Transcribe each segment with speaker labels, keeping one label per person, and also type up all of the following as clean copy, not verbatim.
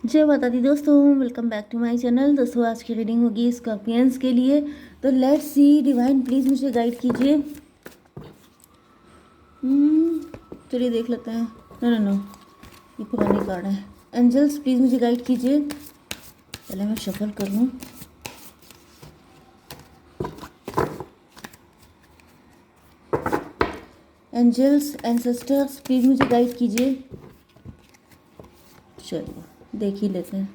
Speaker 1: जय माता दी दोस्तों, welcome back to my channel. दोस्तों आज की रीडिंग होगी स्कॉर्पियंस के लिए। तो लेट्स सी, डिवाइन प्लीज़ मुझे गाइड कीजिए। चलिए देख लेते हैं। नो नो नो, ये पुरानी कार्ड है। एंजल्स प्लीज़ मुझे गाइड कीजिए। पहले मैं शफल कर लूँ। एंजल्स एंसेस्टर्स प्लीज़ मुझे गाइड कीजिए। चलिए देख ही लेते हैं।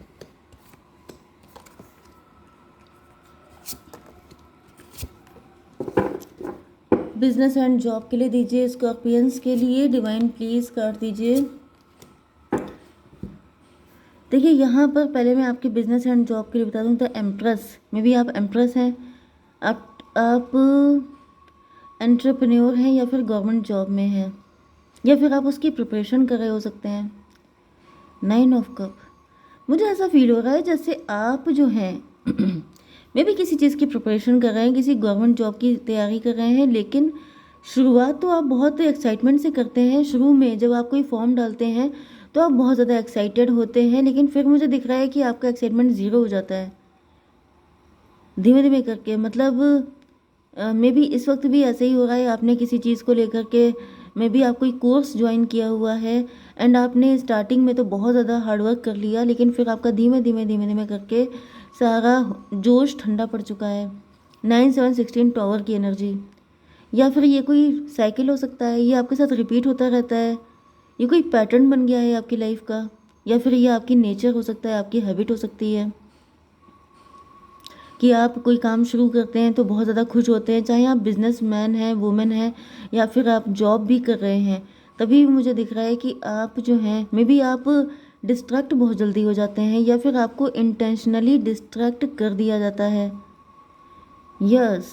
Speaker 1: बिजनेस एंड जॉब के लिए दीजिए स्कॉर्पियंस के लिए। डिवाइन प्लीज़ कार्ड दीजिए। देखिए यहाँ पर पहले मैं आपके बिजनेस एंड जॉब के लिए बता दूँ तो एम्प्रेस में भी आप एम्प्रेस हैं। आप एंटरप्रेन्योर हैं या फिर गवर्नमेंट जॉब में हैं या फिर आप उसकी प्रिपरेशन कर रहे हो सकते हैं। 9 ऑफ कप, मुझे ऐसा फील हो रहा है जैसे आप जो हैं मे भी किसी चीज़ की प्रिपरेशन कर रहे हैं, किसी गवर्नमेंट जॉब की तैयारी कर रहे हैं। लेकिन शुरुआत तो आप बहुत एक्साइटमेंट से करते हैं। शुरू में जब आप कोई फॉर्म डालते हैं तो आप बहुत ज़्यादा एक्साइटेड होते हैं, लेकिन फिर मुझे दिख रहा है कि आपका एक्साइटमेंट ज़ीरो हो जाता है धीमे धीमे करके। मतलब मे बी इस वक्त भी ऐसे ही हो रहा है। आपने किसी चीज़ को लेकर के मे बी आप कोई कोर्स ज्वाइन किया हुआ है एंड आपने स्टार्टिंग में तो बहुत ज़्यादा हार्डवर्क कर लिया, लेकिन फिर आपका धीमे धीमे धीमे धीमे करके सारा जोश ठंडा पड़ चुका है। 9 7 16 टॉवर की एनर्जी, या फिर ये कोई साइकिल हो सकता है, ये आपके साथ रिपीट होता रहता है, ये कोई पैटर्न बन गया है आपकी लाइफ का, या फिर ये आपकी नेचर हो सकता है, आपकी हैबिट हो सकती है कि आप कोई काम शुरू करते हैं तो बहुत ज़्यादा खुश होते हैं, चाहे आप बिजनेसमैन हैं, वुमेन हैं, या फिर आप जॉब भी कर रहे हैं। तभी मुझे दिख रहा है कि आप जो हैं मे बी आप डिस्ट्रैक्ट बहुत जल्दी हो जाते हैं या फिर आपको इंटेंशनली डिस्ट्रैक्ट कर दिया जाता है। यस,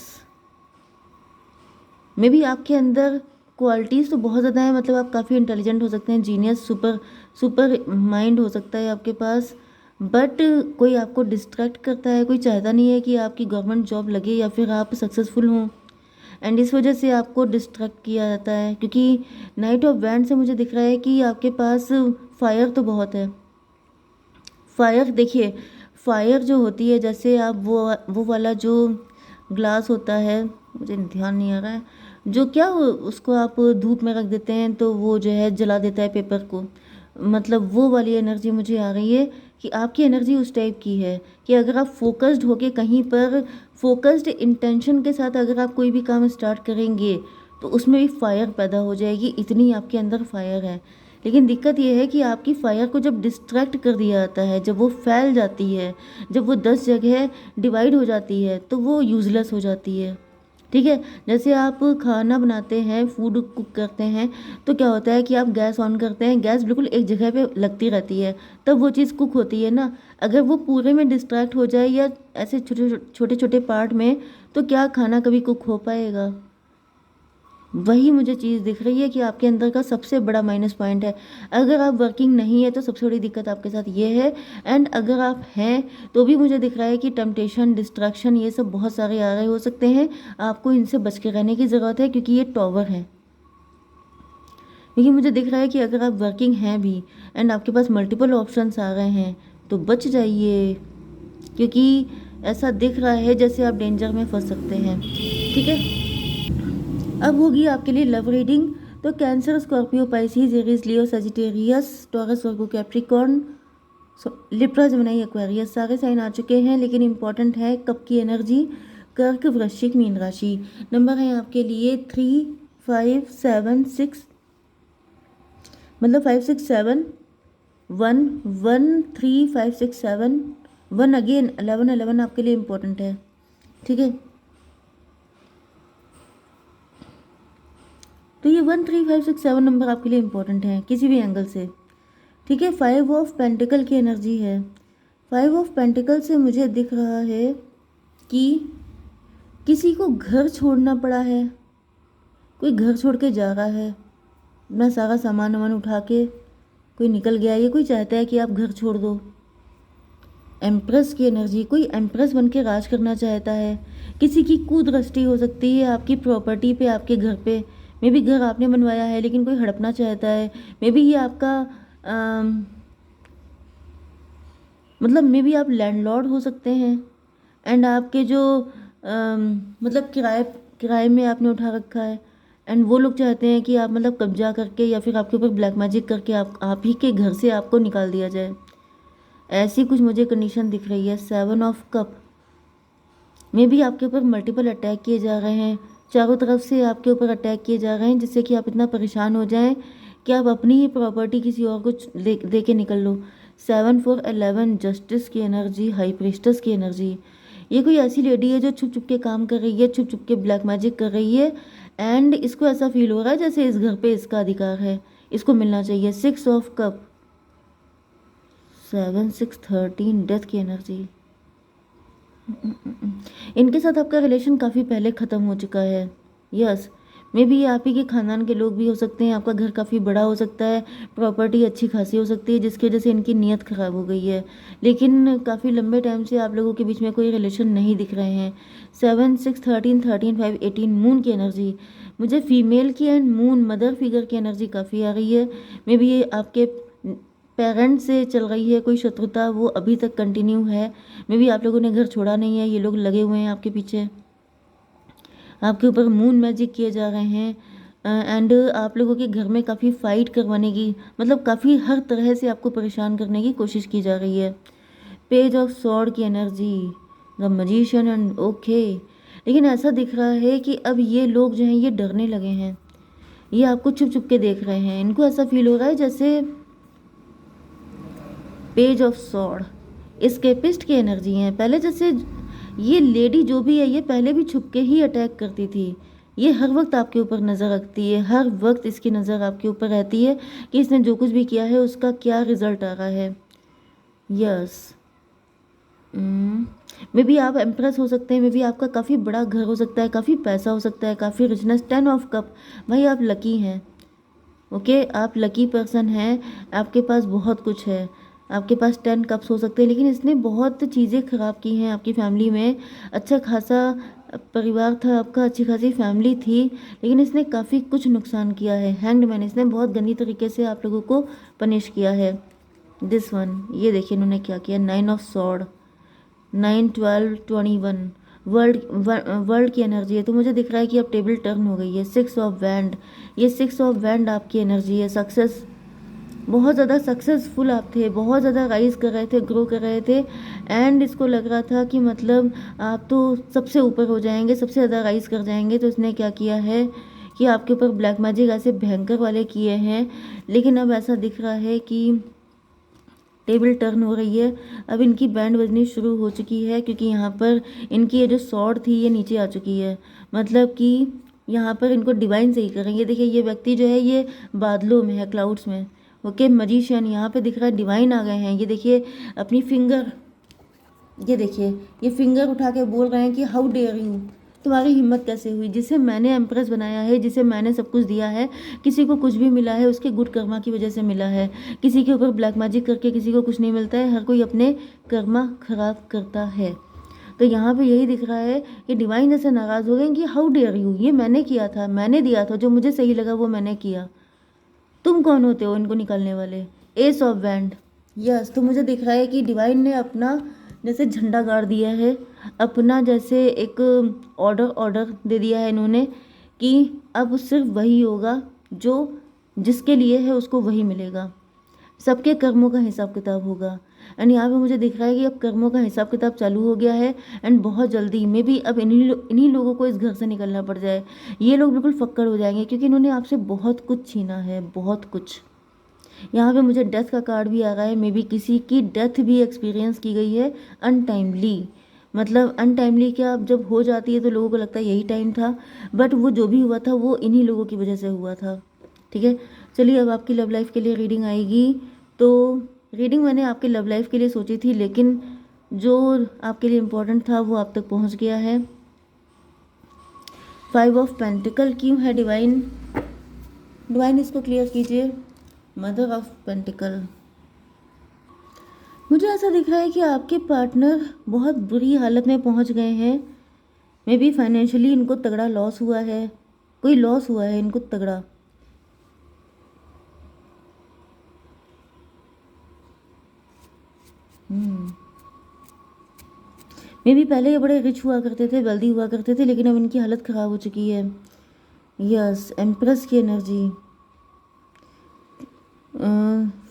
Speaker 1: मे बी आपके अंदर क्वालिटीज़ तो बहुत ज़्यादा है। मतलब आप काफ़ी इंटेलिजेंट हो सकते हैं, जीनियस, सुपर सुपर माइंड हो सकता है आपके पास, बट कोई आपको डिस्ट्रैक्ट करता है। कोई चाहता नहीं है कि आपकी गवर्नमेंट जॉब लगे या फिर आप सक्सेसफुल हों, एंड इस वजह से आपको डिस्ट्रैक्ट किया जाता है। क्योंकि नाइट ऑफ वैंड से मुझे दिख रहा है कि आपके पास फायर तो बहुत है। फायर देखिए, फायर जो होती है, जैसे आप वो वाला जो ग्लास होता है, मुझे ध्यान नहीं आ रहा है, जो क्या उसको आप धूप में रख देते हैं तो वो जो है जला देता है पेपर को। मतलब वो वाली एनर्जी मुझे आ रही है कि आपकी एनर्जी उस टाइप की है कि अगर आप फोकस्ड होके कहीं पर फोकस्ड इंटेंशन के साथ अगर आप कोई भी काम स्टार्ट करेंगे तो उसमें भी फायर पैदा हो जाएगी। इतनी आपके अंदर फायर है। लेकिन दिक्कत यह है कि आपकी फायर को जब डिस्ट्रैक्ट कर दिया जाता है, जब वो फैल जाती है, जब वो 10 जगह डिवाइड हो जाती है तो वो यूज़लेस हो जाती है। ठीक है, जैसे आप खाना बनाते हैं, फूड कुक करते हैं, तो क्या होता है कि आप गैस ऑन करते हैं, गैस बिल्कुल एक जगह पे लगती रहती है, तब वो चीज़ कुक होती है ना। अगर वो पूरे में डिस्ट्रैक्ट हो जाए या ऐसे छोटे छोटे छोटे पार्ट में, तो क्या खाना कभी कुक हो पाएगा। वही मुझे चीज़ दिख रही है कि आपके अंदर का सबसे बड़ा माइनस पॉइंट है। अगर आप वर्किंग नहीं है तो सबसे बड़ी दिक्कत आपके साथ ये है, एंड अगर आप हैं तो भी मुझे दिख रहा है कि टेम्पटेशन, डिस्ट्रैक्शन, ये सब बहुत सारे आ रहे हो सकते हैं। आपको इनसे बच के रहने की ज़रूरत है क्योंकि ये टॉवर है। क्योंकि मुझे दिख रहा है कि अगर आप वर्किंग हैं भी एंड आपके पास मल्टीपल ऑप्शंस आ रहे हैं तो बच जाइए, क्योंकि ऐसा दिख रहा है जैसे आप डेंजर में फंस सकते हैं। ठीक है, अब होगी आपके लिए लव रीडिंग। तो कैंसर, स्कॉर्पियो, पाइसिस, एरीज, लियो, सजिटेरियस, टॉरस, वर्गो, कैप्रिकॉर्न, लिब्रा, जेमिनी, एक्वेरियस, सारे साइन आ चुके हैं। लेकिन इंपॉर्टेंट है कब की एनर्जी, कर्क, वृश्चिक, मीन राशि। नंबर है आपके लिए 3 5 7 6, मतलब 5 6 7 1 1 3 5 6 7 1, अगेन 11 11 आपके लिए इंपॉर्टेंट है। ठीक है, तो ये 1 3 5 6 7 नंबर आपके लिए इंपॉर्टेंट है किसी भी एंगल से। ठीक है, 5 ऑफ पेंटिकल की एनर्जी है। 5 ऑफ पेंटिकल से मुझे दिख रहा है कि किसी को घर छोड़ना पड़ा है, कोई घर छोड़ के जा रहा है, अपना सारा सामान वामान उठा के कोई निकल गया। ये कोई चाहता है कि आप घर छोड़ दो। एम्प्रेस की एनर्जी, कोई एम्प्रेस बन के राज करना चाहता है। किसी की कुदृष्टि हो सकती है आपकी प्रॉपर्टी पे, आपके घर पे। मे बी घर आपने बनवाया है लेकिन कोई हड़पना चाहता है। मे बी ये आपका मतलब मे बी आप लैंडलॉर्ड हो सकते हैं, एंड आपके जो मतलब किराए किराए में आपने उठा रखा है, एंड वो लोग चाहते हैं कि आप मतलब कब्जा करके या फिर आपके ऊपर ब्लैक मैजिक करके आप ही के घर से आपको निकाल दिया जाए। ऐसी कुछ मुझे कंडीशन दिख रही है। 7 ऑफ कप में भी आपके ऊपर मल्टीपल अटैक किए जा रहे हैं, चारों तरफ से आपके ऊपर अटैक किए जा रहे हैं, जिससे कि आप इतना परेशान हो जाएं कि आप अपनी ही प्रॉपर्टी किसी और को दे के निकल लो। 7 4 11 जस्टिस की एनर्जी, हाई प्रिस्टेस की एनर्जी। ये कोई ऐसी लेडी है जो छुप छुप के काम कर रही है, छुप छुप के ब्लैक मैजिक कर रही है, एंड इसको ऐसा फील हो रहा है जैसे इस घर पे इसका अधिकार है, इसको मिलना चाहिए। 6 ऑफ कप, 7 6 13 डेथ की एनर्जी। इनके साथ आपका रिलेशन काफ़ी पहले ख़त्म हो चुका है। यस, मे बी ये आप ही के ख़ानदान के लोग भी हो सकते हैं, आपका घर काफ़ी बड़ा हो सकता है, प्रॉपर्टी अच्छी खासी हो सकती है, जिसकी वजह से इनकी नीयत ख़राब हो गई है। लेकिन काफ़ी लंबे टाइम से आप लोगों के बीच में कोई रिलेशन नहीं दिख रहे हैं। 7 6 13 13 5 18 मून की एनर्जी। मुझे फीमेल की एंड मून मदर फिगर की एनर्जी काफ़ी आ रही है। मे बी ये आपके पेरेंट्स से चल रही है कोई शत्रुता, वो अभी तक कंटिन्यू है। मे बी आप लोगों ने घर छोड़ा नहीं है, ये लोग लगे हुए हैं आपके पीछे, आपके ऊपर मून मैजिक किए जा रहे हैं, एंड आप लोगों के घर में काफ़ी फाइट करवाने की, मतलब काफ़ी हर तरह से आपको परेशान करने की कोशिश की जा रही है। पेज ऑफ सॉर्ड की energy, the magician and okay. लेकिन ऐसा दिख रहा है कि अब ये लोग जो हैं ये डरने लगे हैं, ये आपको छुप छुप के देख रहे हैं, इनको ऐसा फील हो रहा है जैसे पेज ऑफ सॉर्ड एस्केपिस्ट की एनर्जी है। पहले जैसे ये लेडी जो भी है ये पहले भी छुप के ही अटैक करती थी, ये हर वक्त आपके ऊपर नज़र रखती है, हर वक्त इसकी नज़र आपके ऊपर रहती है कि इसने जो कुछ भी किया है उसका क्या रिजल्ट आ रहा है। यस, मे बी आप एम्प्रेस हो सकते हैं, मे बी आपका काफ़ी बड़ा घर हो सकता है, काफ़ी पैसा हो सकता है, काफ़ी रिचनेस। 10 ऑफ कप, भाई आप लकी हैं। ओके, आप लकी पर्सन हैं, आपके पास बहुत कुछ है, आपके पास 10 कप्स हो सकते हैं। लेकिन इसने बहुत चीज़ें ख़राब की हैं आपकी फैमिली में। अच्छा खासा परिवार था आपका, अच्छी खासी फैमिली थी, लेकिन इसने काफ़ी कुछ नुकसान किया है। हैंग्ड मैन, इसने बहुत गंदी तरीके से आप लोगों को पनिश किया है। दिस वन, ये देखिए इन्होंने क्या किया। 9 ऑफ सॉर्ड, 9 12 21 वर्ल्ड वर्ल्ड की एनर्जी है, तो मुझे दिख रहा है कि अब टेबल टर्न हो गई है। 6 ऑफ वैंड, ये 6 ऑफ वैंड आपकी एनर्जी है। सक्सेस, बहुत ज़्यादा सक्सेसफुल आप थे, बहुत ज़्यादा राइज कर रहे थे, ग्रो कर रहे थे, एंड इसको लग रहा था कि मतलब आप तो सबसे ऊपर हो जाएंगे, सबसे ज़्यादा राइज कर जाएंगे। तो इसने क्या किया है कि आपके ऊपर ब्लैक मैजिक ऐसे भयंकर वाले किए हैं। लेकिन अब ऐसा दिख रहा है कि टेबल टर्न हो रही है, अब इनकी बैंड बजनी शुरू हो चुकी है, क्योंकि यहाँ पर इनकी ये जो सॉर्ड थी ये नीचे आ चुकी है। मतलब कि यहाँ पर इनको डिवाइन सही करेंगे। देखिए ये व्यक्ति जो है ये बादलों में है, क्लाउड्स में। ओके, मजिशियन यहाँ पे दिख रहा है, डिवाइन आ गए हैं। ये देखिए अपनी फिंगर, ये देखिए ये फिंगर उठा के बोल रहे हैं कि हाउ डेयर यू, तुम्हारी हिम्मत कैसे हुई, जिसे मैंने एम्प्रेस बनाया है, जिसे मैंने सब कुछ दिया है, किसी को कुछ भी मिला है उसके गुड कर्मा की वजह से मिला है। किसी के ऊपर ब्लैक मैजिक करके किसी को कुछ नहीं मिलता है, हर कोई अपने कर्मा खराब करता है। तो यहाँ पे यही दिख रहा है कि डिवाइन जैसे नाराज़ हो गए कि हाउ डेयर यू, ये मैंने किया था, मैंने दिया था, जो मुझे सही लगा वो मैंने किया, तुम कौन होते हो इनको निकालने वाले। एस ऑफ बैंड, यस, तो मुझे दिख रहा है कि डिवाइन ने अपना जैसे झंडा गाड़ दिया है, अपना जैसे एक ऑर्डर ऑर्डर दे दिया है इन्होंने कि अब सिर्फ वही होगा जो जिसके लिए है उसको वही मिलेगा, सबके कर्मों का हिसाब किताब होगा। एंड यहाँ पे मुझे दिख रहा है कि अब कर्मों का हिसाब किताब चालू हो गया है, एंड बहुत जल्दी में भी अब इन्हीं लोगों को इस घर से निकलना पड़ जाए। ये लोग बिल्कुल फक्कड़ हो जाएंगे, क्योंकि इन्होंने आपसे बहुत कुछ छीना है, बहुत कुछ। यहाँ पे मुझे डेथ का कार्ड भी आ रहा है, मे बी किसी की डेथ भी एक्सपीरियंस की गई है अनटाइमली। मतलब अनटाइमली क्या, जब हो जाती है तो लोगों को लगता है यही टाइम था, बट वो जो भी हुआ था वो इन्हीं लोगों की वजह से हुआ था। ठीक है, चलिए अब आपकी लव लाइफ के लिए रीडिंग आएगी। तो रीडिंग मैंने आपके लव लाइफ के लिए सोची थी, लेकिन जो आपके लिए इम्पोर्टेंट था वो आप तक पहुंच गया है। 5 ऑफ पेंटिकल क्यों है डिवाइन, डिवाइन इसको क्लियर कीजिए। मदर ऑफ पेंटिकल, मुझे ऐसा दिख रहा है कि आपके पार्टनर बहुत बुरी हालत में पहुंच गए हैं। मे बी फाइनेंशियली इनको तगड़ा लॉस हुआ है, कोई लॉस हुआ है इनको तगड़ा। मे भी पहले ये बड़े रिच हुआ करते थे, वेल्दी हुआ करते थे, लेकिन अब इनकी हालत ख़राब हो चुकी है। यस, एम्प्रेस की एनर्जी,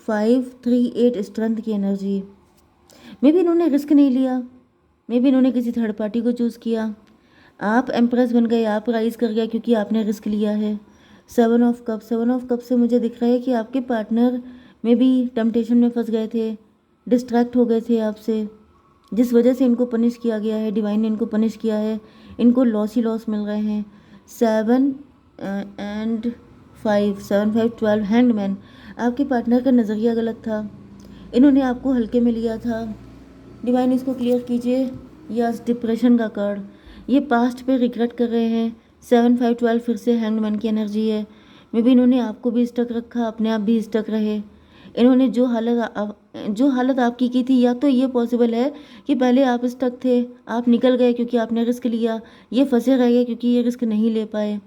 Speaker 1: 538 स्ट्रेंथ की एनर्जी। मे भी इन्होंने रिस्क नहीं लिया, मे भी इन्होंने किसी थर्ड पार्टी को चूज़ किया। आप एम्प्रेस बन गए, आप राइज कर गया क्योंकि आपने रिस्क लिया है। 7 ऑफ कप, 7 ऑफ कप से मुझे दिख रहा है कि आपके पार्टनर में भी टेम्पटेशन में फंस गए थे, डिस्ट्रैक्ट हो गए थे आपसे, जिस वजह से इनको पनिश किया गया है, डिवाइन ने इनको पनिश किया है, इनको लॉस ही लॉस मिल रहे हैं। 7 एंड 5, 7, 5, 12, हैंगमैन। आपके पार्टनर का नज़रिया गलत था, इन्होंने आपको हल्के में लिया था। डिवाइन इसको क्लियर कीजिए। यस, डिप्रेशन का कार्ड, ये पास्ट पे रिग्रेट कर रहे हैं। 7, 5, 12 फिर से हैंगमैन की एनर्जी है। मे भी इन्होंने आपको भी स्टक रखा, अपने आप भी स्टक रहे। इन्होंने जो हालत आपकी की थी, या तो ये पॉसिबल है कि पहले आप स्टक थे, आप निकल गए क्योंकि आपने रिस्क लिया, ये फंसे रह गए क्योंकि ये रिस्क नहीं ले पाए।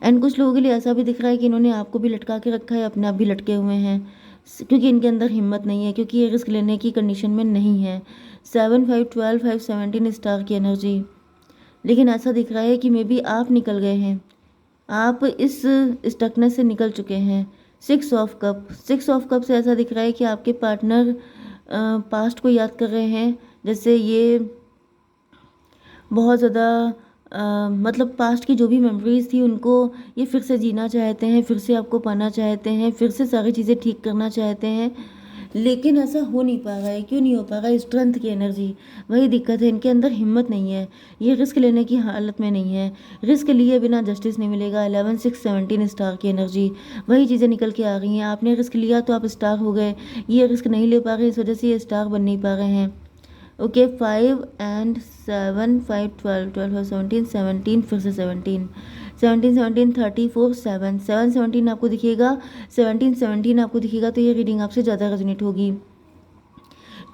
Speaker 1: एंड कुछ लोगों के लिए ऐसा भी दिख रहा है कि इन्होंने आपको भी लटका के रखा है, अपने आप भी लटके हुए हैं, क्योंकि इनके अंदर हिम्मत नहीं है, क्योंकि ये रिस्क लेने की कंडीशन में नहीं है। 7, 5, 12, 5, 17 स्टार की एनर्जी। लेकिन ऐसा दिख रहा है कि मे बी आप निकल गए हैं, आप इस स्टकनेस से निकल चुके हैं। 6 ऑफ कप, 6 ऑफ कप से ऐसा दिख रहा है कि आपके पार्टनर पास्ट को याद कर रहे हैं, जैसे ये बहुत ज़्यादा मतलब पास्ट की जो भी मेमोरीज़ थी उनको ये फिर से जीना चाहते हैं, फिर से आपको पाना चाहते हैं, फिर से सारी चीज़ें ठीक करना चाहते हैं, लेकिन ऐसा हो नहीं पा रहा है। क्यों नहीं हो पा रहा है? स्ट्रेंथ की एनर्जी, वही दिक्कत है, इनके अंदर हिम्मत नहीं है, ये रिस्क लेने की हालत में नहीं है। रिस्क लिए बिना जस्टिस नहीं मिलेगा। 11, 6, 17 स्टार की एनर्जी, वही चीज़ें निकल के आ रही हैं। आपने रिस्क लिया तो आप स्टार हो गए, ये रिस्क नहीं ले पा रहे, इस वजह से ये स्टार बन नहीं पा रहे हैं। ओके, 5 एंड 7, 5, 12, 12, 17, 17 फिर से 17, 17, 17, 34, 7, 7, 17 आपको दिखेगा, 17, 17 आपको दिखेगा, तो ये रीडिंग आपसे ज़्यादा रेजोनेट होगी।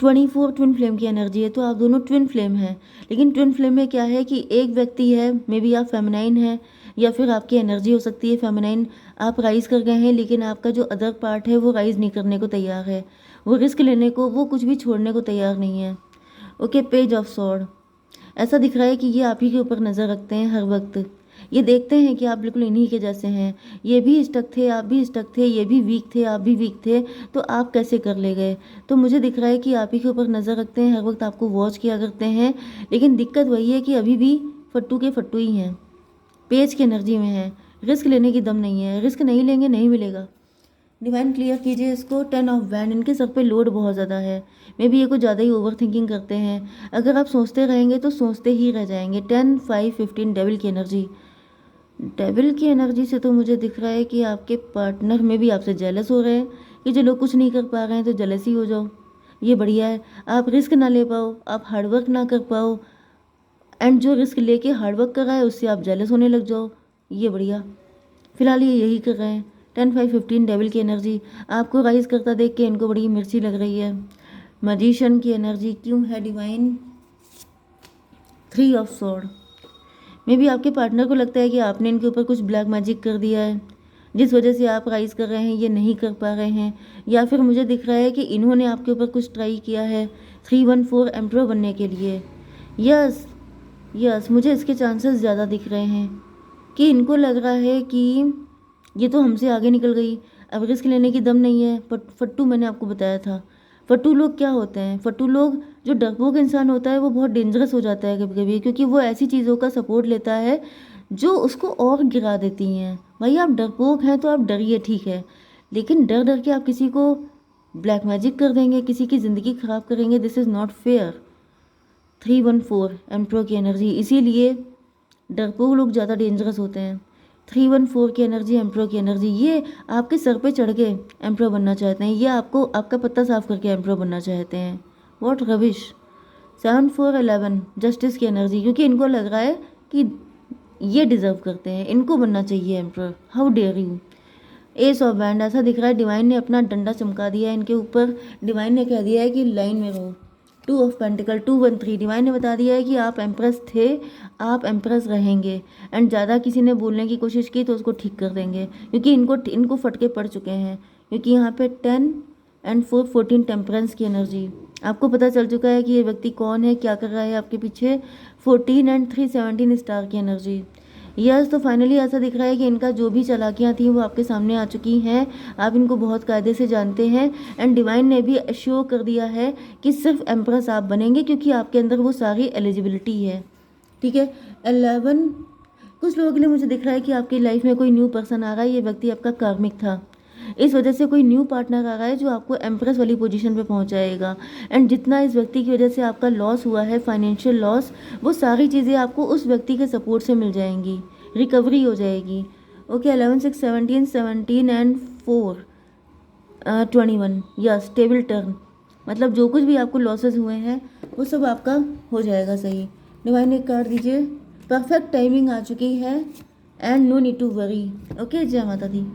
Speaker 1: 24 ट्विन फ्लेम की एनर्जी है, तो आप दोनों ट्विन फ्लेम हैं। लेकिन ट्विन फ्लेम में क्या है कि एक व्यक्ति है, मे बी आप फेमिनाइन हैं, या फिर आपकी एनर्जी हो सकती है फेमिनाइन, आप राइज कर गए हैं, लेकिन आपका जो अदर पार्ट है वो राइज नहीं करने को तैयार है, वो रिस्क लेने को, वो कुछ भी छोड़ने को तैयार नहीं है। ओके, पेज ऑफ सॉर्ड, ऐसा दिख रहा है कि ये आप ही के ऊपर नज़र रखते हैं हर वक्त, ये देखते हैं कि आप बिल्कुल इन्हीं के जैसे हैं, ये भी स्टक थे, आप भी स्टक थे, ये भी वीक थे, आप भी वीक थे, तो आप कैसे कर ले गए। तो मुझे दिख रहा है कि आप ही के ऊपर नज़र रखते हैं, हर वक्त आपको वॉच किया करते हैं, लेकिन दिक्कत वही है कि अभी भी फट्टू के फट्टू ही हैं, पेज की एनर्जी में है, रिस्क लेने की दम नहीं है, रिस्क नहीं लेंगे नहीं मिलेगा। डिवाइन क्लियर कीजिए इसको। 10 ऑफ वैंड, इनके सर पे लोड बहुत ज़्यादा है, मे बी ये कुछ ज़्यादा ही ओवर थिंकिंग करते हैं, अगर आप सोचते रहेंगे तो सोचते ही रह जाएंगे। 10, 5, 15 डेविल की एनर्जी, डेविल की एनर्जी से तो मुझे दिख रहा है कि आपके पार्टनर में भी आपसे जेलस हो रहे हैं, कि जो लोग कुछ नहीं कर पा रहे हैं तो जेलस ही हो जाओ, ये बढ़िया है। आप रिस्क ना ले पाओ, आप हार्डवर्क ना कर पाओ, एंड जो रिस्क लेके हार्डवर्क कर रहा है उससे आप जेलस होने लग जाओ, ये बढ़िया। फिलहाल ये यही कर रहे हैं। 10, 5, 15 डेविल की एनर्जी, आपको राइज करता देख के इनको बड़ी मिर्ची लग रही है। मैजिशियन की एनर्जी क्यों है divine? 3 of sword, may be आपके पार्टनर को लगता है कि आपने इनके ऊपर कुछ ब्लैक मैजिक कर दिया है, जिस वजह से आप राइज कर रहे हैं, ये नहीं कर पा रहे हैं, या फिर मुझे दिख रहा है कि इन्होंने आपके ऊपर कुछ ट्राई किया है 314 एम्प्रो बनने के लिए। यस यस, मुझे इसके चांसेस ज़्यादा दिख रहे हैं कि इनको लग रहा है कि ये तो हमसे आगे निकल गई, अब रिस्क लेने की दम नहीं है। फट्टू मैंने आपको बताया था, फट्टू लोग क्या होते हैं, फट्टू लोग, जो डरपोक इंसान होता है वो बहुत डेंजरस हो जाता है कभी कभी, क्योंकि वो ऐसी चीज़ों का सपोर्ट लेता है जो उसको और गिरा देती हैं। भाई आप डरपोक हैं तो आप डरिए, ठीक है, लेकिन डर डर के आप किसी को ब्लैक मैजिक कर देंगे, किसी की ज़िंदगी ख़राब करेंगे, this is not fair. 314 emperor की एनर्जी, इसीलिए डरपोक लोग ज़्यादा डेंजरस होते हैं। 314 की एनर्जी, एम्प्रो की एनर्जी, ये आपके सर पे चढ़ के एम्प्रो बनना चाहते हैं, ये आपको आपका पत्ता साफ करके एम्प्रो बनना चाहते हैं। What Ravish. 7, 4, 11 जस्टिस की एनर्जी, क्योंकि इनको लग रहा है कि ये डिज़र्व करते हैं, इनको बनना चाहिए एम्प्रो, how dare you. Ace of बैंड, ऐसा दिख रहा है डिवाइन ने अपना डंडा चमका दिया है इनके ऊपर, डिवाइन ने कह दिया है कि लाइन में रहो। 2 ऑफ पेंटिकल, 213, डिवाइन ने बता दिया है कि आप एम्प्रेस थे, आप एम्प्रेस रहेंगे, एंड ज़्यादा किसी ने बोलने की कोशिश की तो उसको ठीक कर देंगे, क्योंकि इनको फटके पड़ चुके हैं, क्योंकि यहाँ पे 10 एंड 4, 14 टेम्परेंस की एनर्जी, आपको पता चल चुका है कि ये व्यक्ति कौन है, क्या कर रहा है आपके पीछे। 14 एंड 3 17 स्टार की एनर्जी। यस, तो फाइनली ऐसा दिख रहा है कि इनका जो भी चालाकियाँ थी वो आपके सामने आ चुकी हैं। आप इनको बहुत कायदे से जानते हैं एंड डिवाइन ने भी अश्योर कर दिया है कि सिर्फ एम्प्रेस आप बनेंगे, क्योंकि आपके अंदर वो सारी एलिजिबिलिटी है। ठीक है। 11, कुछ लोगों के लिए मुझे दिख रहा है कि आपकी लाइफ में कोई न्यू पर्सन आ रहा है। ये व्यक्ति आपका कार्मिक था, इस वजह से कोई न्यू पार्टनर आ रहा है जो आपको एम्प्रेस वाली पोजीशन पे पहुंचाएगा। एंड जितना इस व्यक्ति की वजह से आपका लॉस हुआ है, फाइनेंशियल लॉस, वो सारी चीज़ें आपको उस व्यक्ति के सपोर्ट से मिल जाएंगी, रिकवरी हो जाएगी। Okay, 11 6 17 17 and 4 21। Yes, table turn, मतलब जो कुछ भी आपको लॉसेस हुए हैं वो सब आपका हो जाएगा सही। डिवाइन एक कार्ड दीजिए। परफेक्ट टाइमिंग आ चुकी है and no need to worry. Okay, जय माता दी।